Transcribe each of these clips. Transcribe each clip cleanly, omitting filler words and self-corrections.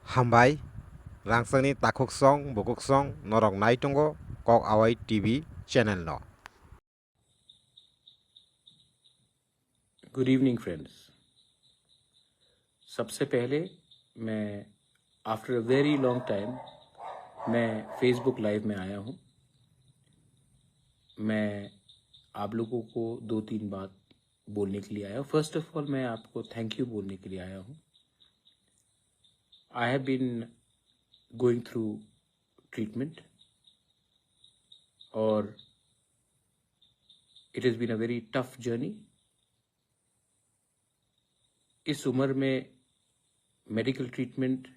Hambai, Rangsani Takuk Song, Bukuk Song, Norok Naitungo, Kok Awai TV channel no. Good evening friends. सबसे पहले मैं after a very long time मैं Facebook live में आया हूँ। मैं आप लोगों को 2-3 बात बोलने के लिए आया हूँ। फर्स्ट ऑफ ऑल मैं आपको थैंक यू बोलने के लिए आया हूँ। I have been going through treatment और it has been a very tough journey. इस उम्र में medical treatment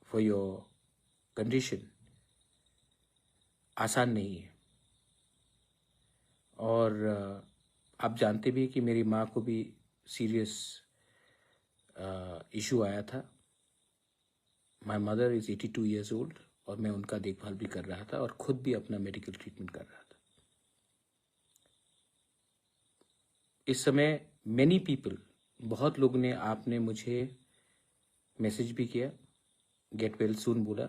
for your condition आसान नहीं है और आप जानते भी कि मेरी माँ को भी सीरियस इशू आया था। My mother is 82 years old और मैं उनका देखभाल भी कर रहा था और खुद भी अपना मेडिकल ट्रीटमेंट कर रहा था। इस समय मैनी पीपल, बहुत लोगों ने आपने मुझे मैसेज भी किया, गेट वेल सून बोला,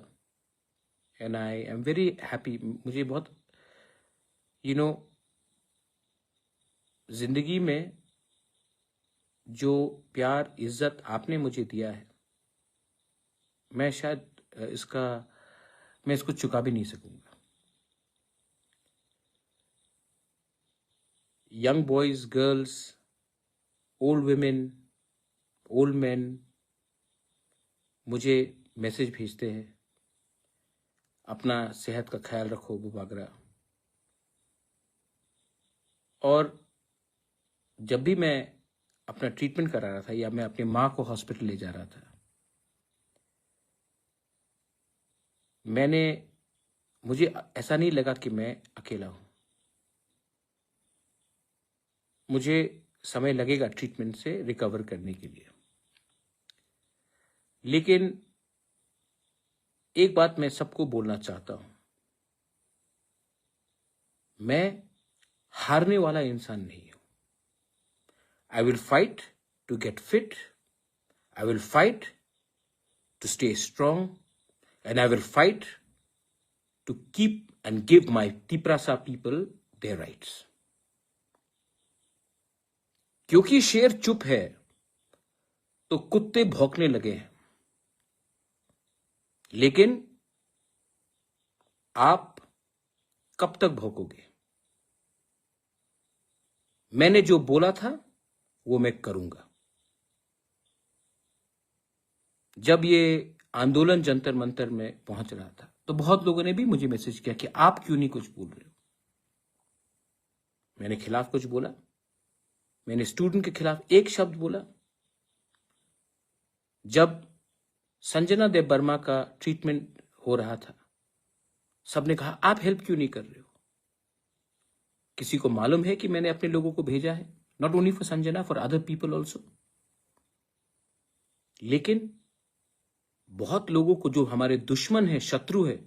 and I am very happy. मुझे बहुत जिंदगी में जो प्यार इज्जत आपने मुझे दिया है, मैं शायद मैं इसको चुका भी नहीं सकूंगा। Young boys, girls, old women, old man मुझे मैसेज भेजते हैं, अपना सेहत का ख्याल रखो बुबागरा। और जब भी मैं अपना ट्रीटमेंट करा रहा था या मैं अपनी माँ को हॉस्पिटल ले जा रहा था, मुझे ऐसा नहीं लगा कि मैं अकेला हूं। मुझे समय लगेगा ट्रीटमेंट से रिकवर करने के लिए, लेकिन एक बात मैं सबको बोलना चाहता हूं, मैं हारने वाला इंसान नहीं हूं। I will fight to get fit, I will fight to stay strong, and I will fight to keep and give my Tiprasa people their rights. क्योंकि शेर चुप है तो कुत्ते भौंकने लगे हैं, लेकिन आप कब तक भौंकोगे? मैंने जो बोला था वो मैं करूंगा। जब ये आंदोलन जंतर मंतर में पहुंच रहा था तो बहुत लोगों ने भी मुझे मैसेज किया कि आप क्यों नहीं कुछ बोल रहे हो। मैंने खिलाफ कुछ बोला? मैंने स्टूडेंट के खिलाफ एक शब्द बोला? जब संजना देव वर्मा का ट्रीटमेंट हो रहा था, सबने कहा आप हेल्प क्यों नहीं कर रहे हो? किसी को मालूम है कि मैंने अपने लोगों को भेजा है, not only for Sanjana, for other people also. लेकिन बहुत लोगों को, जो हमारे दुश्मन है, शत्रु है,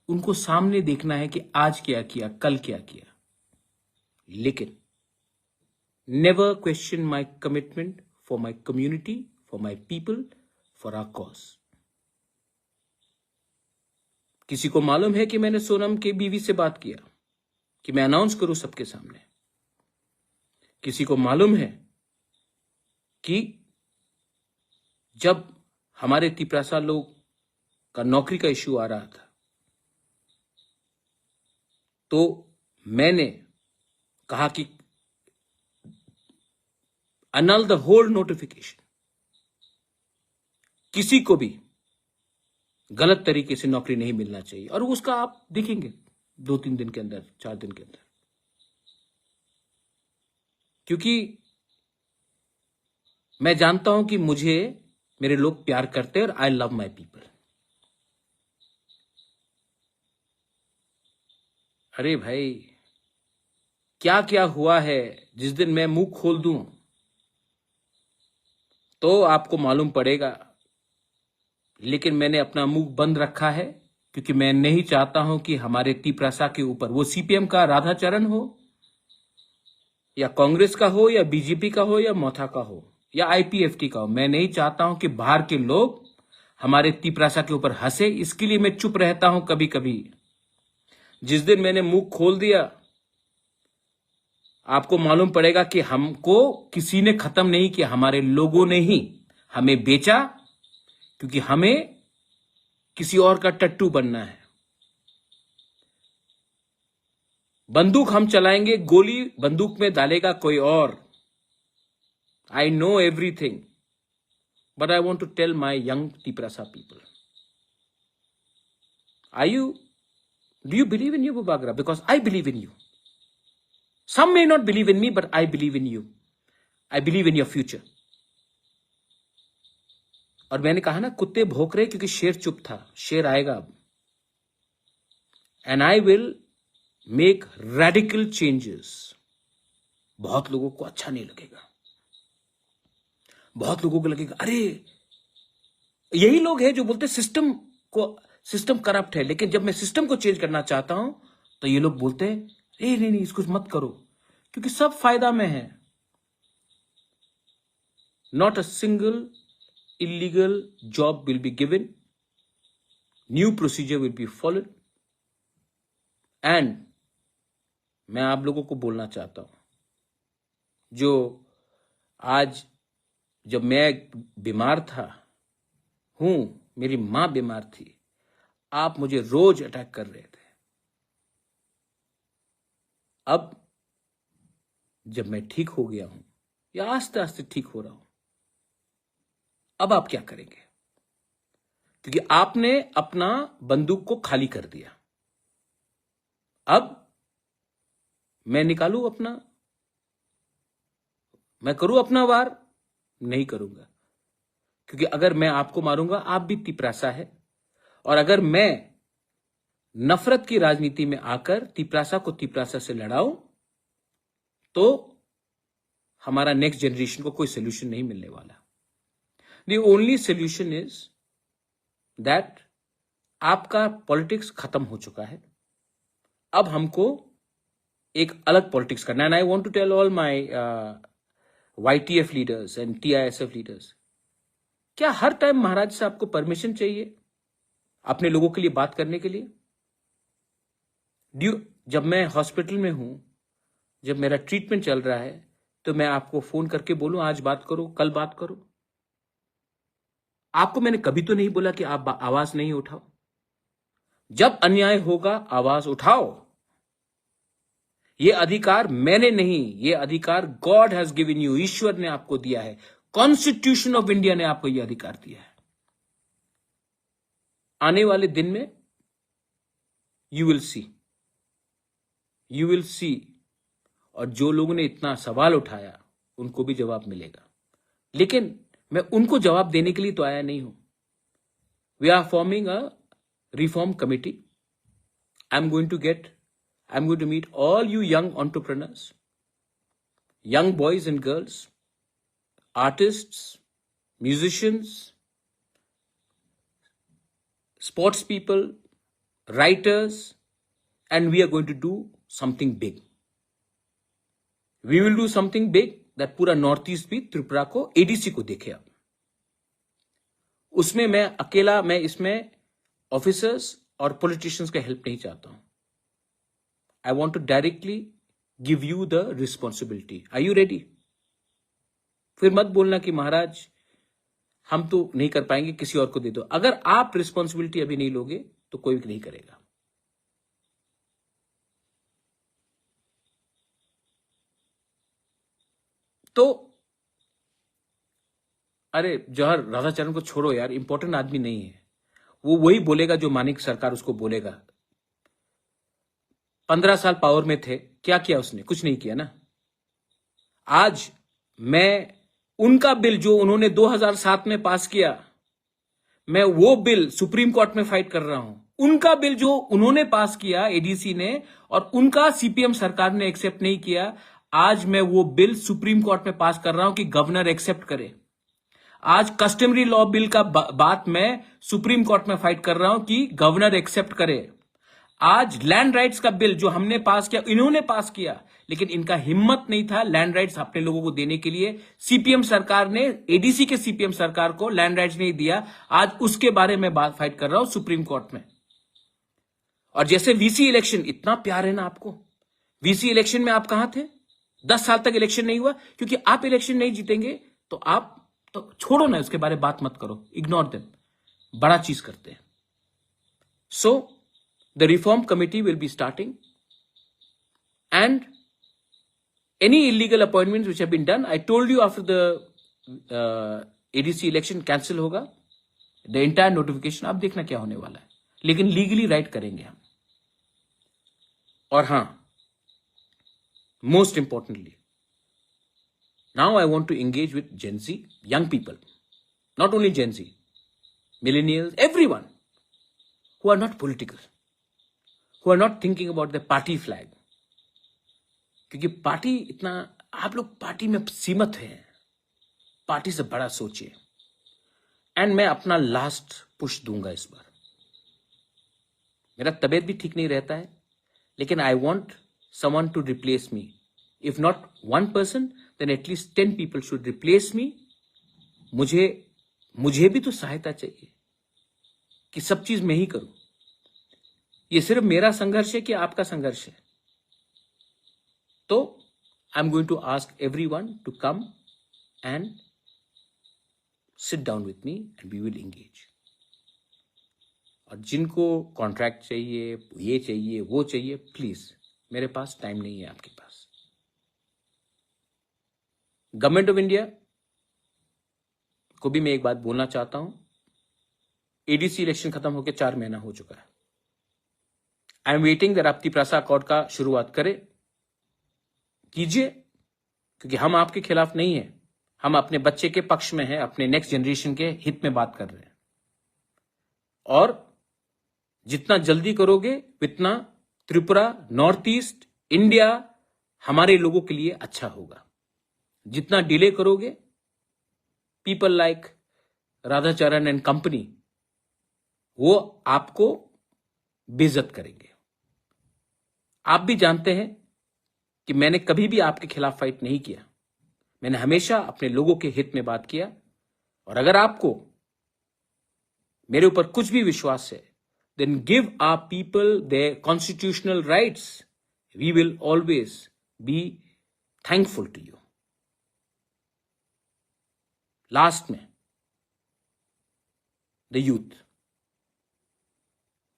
उनको सामने देखना है कि आज क्या किया, कल क्या किया। लेकिन never question my commitment for my community, for my people, for our cause. किसी को मालूम है कि मैंने सोनम की बीवी से बात किया कि मैं अनाउंस करूं सबके सामने। किसी को मालूम है कि जब हमारे तिपरासा लोग का नौकरी का इश्यू आ रहा था तो मैंने कहा कि annul द होल नोटिफिकेशन। किसी को भी गलत तरीके से नौकरी नहीं मिलना चाहिए, और उसका आप देखेंगे 2-3 दिन के अंदर, 4 दिन के अंदर। क्योंकि मैं जानता हूं कि मुझे मेरे लोग प्यार करते हैं और आई लव माई पीपल। अरे भाई, क्या क्या हुआ है, जिस दिन मैं मुंह खोल दूं तो आपको मालूम पड़ेगा। लेकिन मैंने अपना मुंह बंद रखा है क्योंकि मैं नहीं चाहता हूं कि हमारे तिपरासा के ऊपर, वो सीपीएम का राधाचरण हो या कांग्रेस का हो या बीजेपी का हो या मोथा का हो या आईपीएफटी का हो, मैं नहीं चाहता हूं कि बाहर के लोग हमारे तिपरासा के ऊपर हंसे, इसके लिए मैं चुप रहता हूं कभी कभी। जिस दिन मैंने मुंह खोल दिया, आपको मालूम पड़ेगा कि हमको किसी ने खत्म नहीं किया, हमारे लोगों ने ही हमें बेचा, क्योंकि हमें किसी और का टट्टू बनना है। बंदूक हम चलाएंगे, गोली बंदूक में डालेगा कोई और। I know everything, but I want to tell my young Tiprasa people, do you believe in you, Bubagra? Because I believe in you. Some may not believe in me, but I believe in you. I believe in your future. और मैंने कहा ना, कुत्ते भौंक रहे क्योंकि शेर चुप था, शेर आएगा अब। And I will make radical changes. बहुत लोगों को अच्छा नहीं लगेगा, बहुत लोगों को लगेगा अरे, यही लोग हैं जो बोलते सिस्टम करप्ट है, लेकिन जब मैं सिस्टम को चेंज करना चाहता हूं तो ये लोग बोलते हैं नहीं इसको मत करो, क्योंकि सब फायदा में है। Not a single illegal job will be given, new procedure will be followed, and मैं आप लोगों को बोलना चाहता हूं, जो आज जब मैं बीमार था, मेरी मां बीमार थी, आप मुझे रोज अटैक कर रहे थे। अब जब मैं ठीक हो गया हूं, या आस्ते आस्ते ठीक हो रहा हूं, अब आप क्या करेंगे? क्योंकि आपने अपना बंदूक को खाली कर दिया। अब मैं निकालूं मैं करूं अपना वार? नहीं करूंगा, क्योंकि अगर मैं आपको मारूंगा, आप भी तिपरासा है, और अगर मैं नफरत की राजनीति में आकर तिपरासा को तिपरासा से लड़ाऊं, तो हमारा नेक्स्ट जनरेशन को कोई सोल्यूशन नहीं मिलने वाला। The only solution is that आपका पॉलिटिक्स खत्म हो चुका है, अब हमको एक अलग पॉलिटिक्स करना है। And I want to tell all my YTF leaders and TISF leaders, क्या हर टाइम महाराज से आपको परमिशन चाहिए अपने लोगों के लिए बात करने के लिए? जब मैं हॉस्पिटल में हूं, जब मेरा ट्रीटमेंट चल रहा है, तो मैं आपको फोन करके बोलूं आज बात करो, कल बात करो? आपको मैंने कभी तो नहीं बोला कि आप आवाज नहीं उठाओ। जब अन्याय होगा आवाज उठाओ। यह अधिकार मैंने नहीं, यह अधिकार गॉड हैज गिवन यू, ईश्वर ने आपको दिया है, कॉन्स्टिट्यूशन ऑफ इंडिया ने आपको यह अधिकार दिया है। आने वाले दिन में यू विल सी, और जो लोगों ने इतना सवाल उठाया उनको भी जवाब मिलेगा। लेकिन मैं उनको जवाब देने के लिए तो आया नहीं हूं। We are forming a reform committee. I am going to meet all you young entrepreneurs, young boys and girls, artists, musicians, sports people, writers, and we are going to do something big. We will do something big that पूरा north east भी त्रिपुरा को, ADC को देखे। अब उसमें मैं इसमें officers और पॉलिटिशियंस का हेल्प नहीं चाहता हूं। I want to directly give you the responsibility. Are you ready? फिर मत बोलना कि महाराज हम तो नहीं कर पाएंगे, किसी और को दे दो। अगर आप रिस्पॉन्सिबिलिटी अभी नहीं लोगे तो कोई भी नहीं करेगा। तो अरे जौहर राधाचरण को छोड़ो यार, इंपॉर्टेंट आदमी नहीं है वो। वही बोलेगा जो मानिक सरकार उसको बोलेगा। 15 साल पावर में थे, क्या किया उसने? कुछ नहीं किया ना। आज मैं उनका बिल जो उन्होंने 2007 में पास किया, मैं वो बिल सुप्रीम कोर्ट में फाइट कर रहा हूं। उनका बिल जो उन्होंने पास किया ADC ने, और उनका CPM सरकार ने एक्सेप्ट नहीं किया, आज मैं वो बिल सुप्रीम कोर्ट में पास कर रहा हूं कि गवर्नर एक्सेप्ट करे। आज कस्टमरी लॉ बिल का बात मैं सुप्रीम कोर्ट में फाइट कर रहा हूं कि गवर्नर एक्सेप्ट करे। आज लैंड राइट्स का बिल जो हमने पास किया, इन्होंने पास किया, लेकिन इनका हिम्मत नहीं था लैंड राइट्स अपने लोगों को देने के लिए। सीपीएम सरकार ने, एडीसी के सीपीएम सरकार को लैंड राइट्स नहीं दिया। आज उसके बारे में बात फाइट कर रहा हूं सुप्रीम कोर्ट में। और जैसे वीसी इलेक्शन, इतना प्यार है ना आपको, वीसी इलेक्शन में आप कहां थे? 10 साल तक इलेक्शन नहीं हुआ, क्योंकि आप इलेक्शन नहीं जीतेंगे तो आप तो छोड़ो ना, उसके बारे में बात मत करो, इग्नोर देम। बड़ा चीज करते हैं। So the reform committee will be starting and any illegal appointments which have been done, I told you after the ADC election cancel होगा, the entire notification, आप देखना क्या होने वाला है, लेकिन लीगली राइट करेंगे हम। और हां, most importantly, now I want to engage with Gen Z, young people, not only Gen Z, millennials, everyone who are not political, who are not thinking about the party flag, क्योंकि party इतना, आप लोग party में सीमित हैं, party से बड़ा सोचिए। एंड मैं अपना लास्ट पुश दूंगा इस बार। मेरा तबीयत भी ठीक नहीं रहता है, लेकिन I want someone to replace me. If not 1 person, then at least 10 people should replace me. मुझे भी तो सहायता चाहिए कि सब चीज मैं ही करूं। ये सिर्फ मेरा संघर्ष है कि आपका संघर्ष है? तो I am going to ask everyone to come and sit down with me and we will engage. और जिनको कॉन्ट्रैक्ट चाहिए, ये चाहिए, वो चाहिए, प्लीज, मेरे पास टाइम नहीं है आपके पास। गवर्नमेंट ऑफ इंडिया को भी मैं एक बात बोलना चाहता हूं। एडीसी इलेक्शन खत्म होकर 4 महीना हो चुका है। आई एम वेटिंग दैट आप तिपरासा अकॉर्ड का शुरुआत कीजिए, क्योंकि हम आपके खिलाफ नहीं है, हम अपने बच्चे के पक्ष में हैं, अपने नेक्स्ट जनरेशन के हित में बात कर रहे हैं। और जितना जल्दी करोगे उतना त्रिपुरा, नॉर्थ ईस्ट इंडिया हमारे लोगों के लिए अच्छा होगा। जितना डिले करोगे, people like Radhacharan and company वो आपको बेइज्जत करेंगे। आप भी जानते हैं कि मैंने कभी भी आपके खिलाफ फाइट नहीं किया, मैंने हमेशा अपने लोगों के हित में बात किया। और अगर आपको मेरे ऊपर कुछ भी विश्वास है, then give our people their constitutional rights, we will always be thankful to you. Last में, the youth,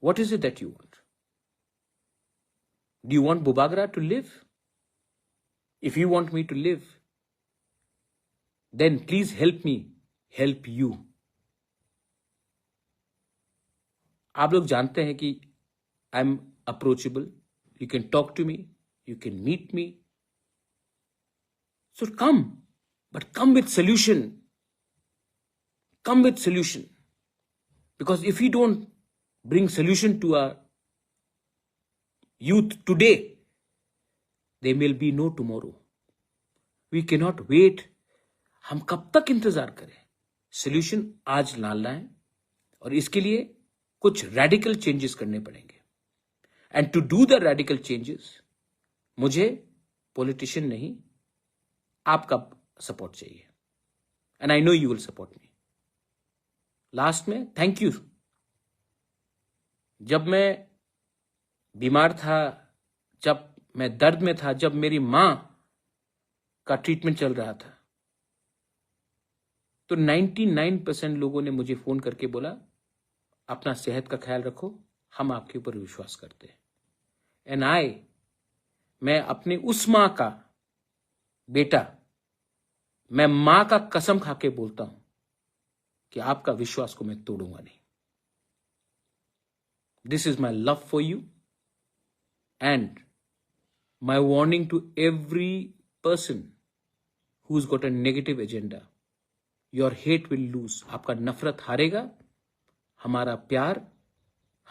what is it that you want? Do you want बुबागरा to live? If you want me to live, then please help me help you. आप लोग जानते हैं कि I am approachable, you can talk to me, you can meet me, so come, but come with solution, come with solution, because if you don't bring solution to our youth today, there will be no tomorrow. We cannot wait. हम कब तक इंतजार करें? Solution आज लाना है, और इसके लिए कुछ रेडिकल चेंजेस करने पड़ेंगे। And to do the radical changes, मुझे पॉलिटिशियन नहीं, आपका सपोर्ट चाहिए। And I know you will support me. Last में थैंक यू। जब मैं बीमार था, जब मैं दर्द में था, जब मेरी मां का ट्रीटमेंट चल रहा था, तो 99% लोगों ने मुझे फोन करके बोला, अपना सेहत का ख्याल रखो, हम आपके ऊपर विश्वास करते हैं। एंड मैं अपने उस मां का बेटा, मैं मां का कसम खा के बोलता हूं कि आपका विश्वास को मैं तोड़ूंगा नहीं। This is my love for you and my warning to every person who's got a negative agenda, your hate will lose. आपका नफरत हारेगा, हमारा प्यार,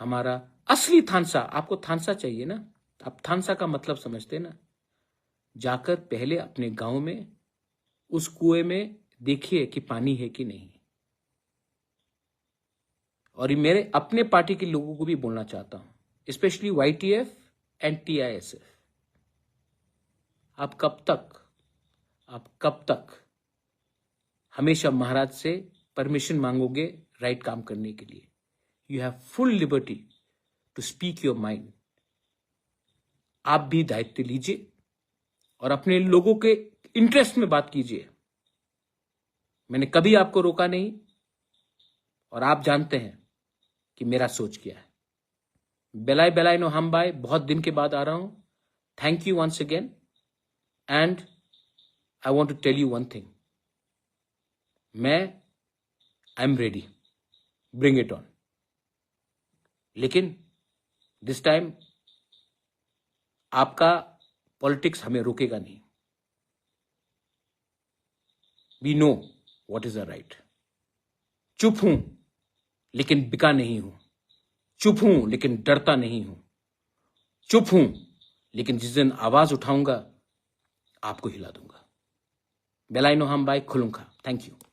हमारा असली थानसा, आपको थानसा चाहिए ना, आप थानसा का मतलब समझते ना, जाकर पहले अपने गांव में उस कुएं में देखिए कि पानी है कि नहीं। और मेरे अपने पार्टी के लोगों को भी बोलना चाहता हूं, स्पेशली YTF and TISF, आप कब तक हमेशा महाराज से परमिशन मांगोगे राइट काम करने के लिए? You have full liberty to speak your mind. आप भी दायित्व लीजिए और अपने लोगों के इंटरेस्ट में बात कीजिए। मैंने कभी आपको रोका नहीं और आप जानते हैं कि मेरा सोच क्या है। बेलाय नो हम बाय, बहुत दिन के बाद आ रहा हूं। Thank you once again and I want to tell you one thing. I am ready, bring it on. लेकिन दिस टाइम आपका पॉलिटिक्स हमें रोकेगा नहीं। We know what is the right. चुप हूं लेकिन बिका नहीं हूं। चुप हूं लेकिन डरता नहीं हूं। चुप हूं लेकिन जिस दिन आवाज उठाऊंगा आपको हिला दूंगा। बेलाय नो हम बाय, खुलुंखा। Thank you.